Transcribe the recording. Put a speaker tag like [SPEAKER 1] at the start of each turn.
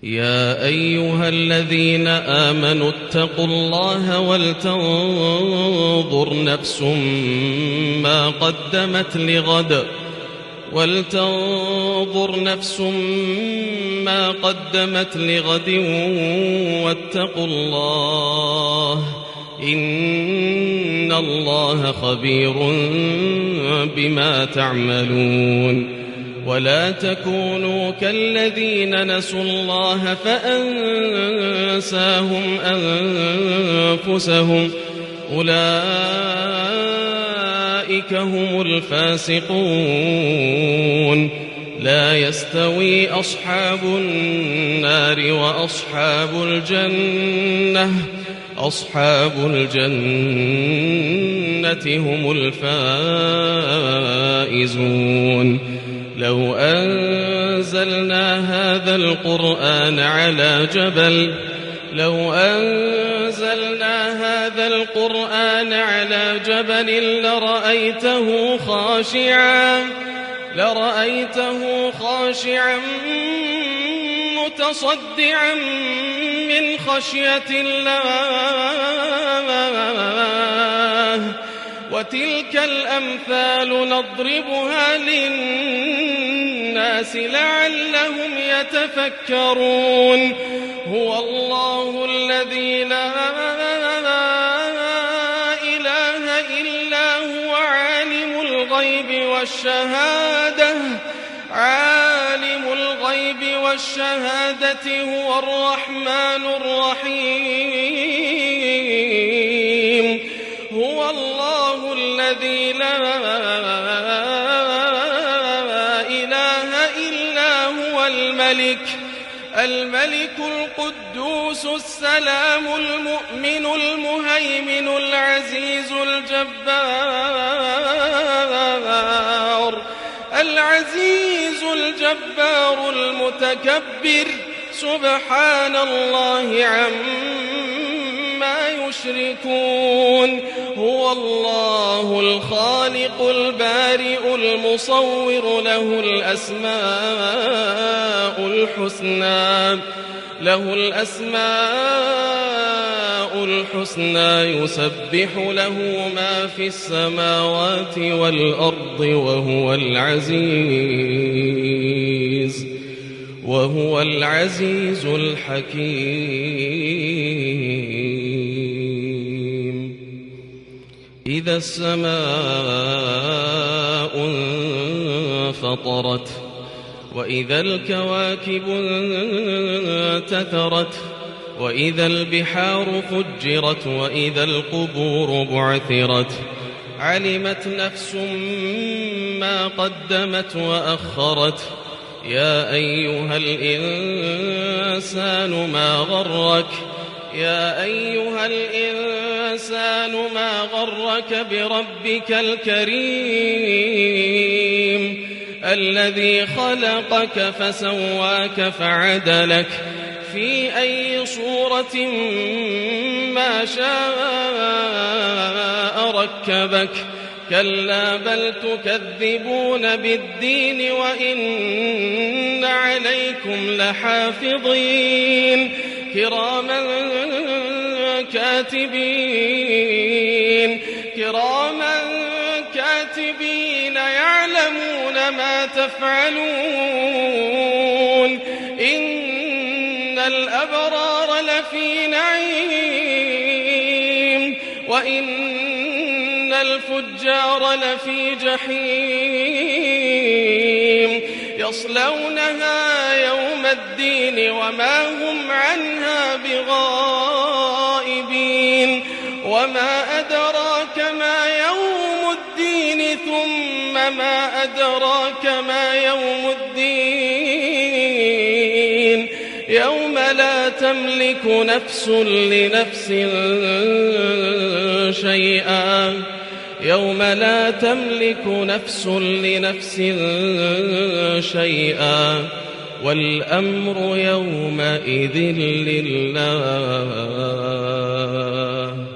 [SPEAKER 1] يا أيها الذين آمنوا اتقوا الله ولتنظر نفس ما قدمت لغد واتقوا الله إن الله خبير بما تعملون. ولا تكونوا كالذين نسوا الله فأنساهم أنفسهم أولئك هم الفاسقون. لا يستوي أصحاب النار وأصحاب الجنة هم الفائزون. لو أنزلنا هذا القرآن على جبل لرأيته خاشعا متصدعا من خشية الله. وتلك الأمثال نضربها للناس لعلهم يتفكرون. هو الله الذي لا إله إلا هو عالم الغيب والشهادة هو الرحمن الرحيم. هو الله الذي لا إله إلا هو الملك القدوس السلام المؤمن المهيمن العزيز الجبار المتكبر. سبحان الله عما يشركون. هو الله الخالق البارئ المصور له الأسماء الحسنى يسبح له ما في السماوات والأرض وهو العزيز الحكيم. إذا السماء انفطرت وإذا الكواكب انتثرت وإذا البحار فجرت وإذا القبور بعثرت علمت نفس ما قدمت وأخرت. يا أيها الإنسان ما غرك بربك الكريم الذي خلقك فسواك فعدلك في أي صورة ما شاء ركبك. كلا بل تكذبون بالدين وإن عليكم لحافظين كراما كاتبين يعلمون ما تفعلون. إن الأبرار لفي نعيم وإن الفجار لفي جحيم يصلونها يوم الدين وما هم عنها بغائبين. وما أدراك ما يوم الدين ثم ما أدراك ما يوم الدين يوم لا تملك نفس لنفس شيئا والأمر يومئذ لله.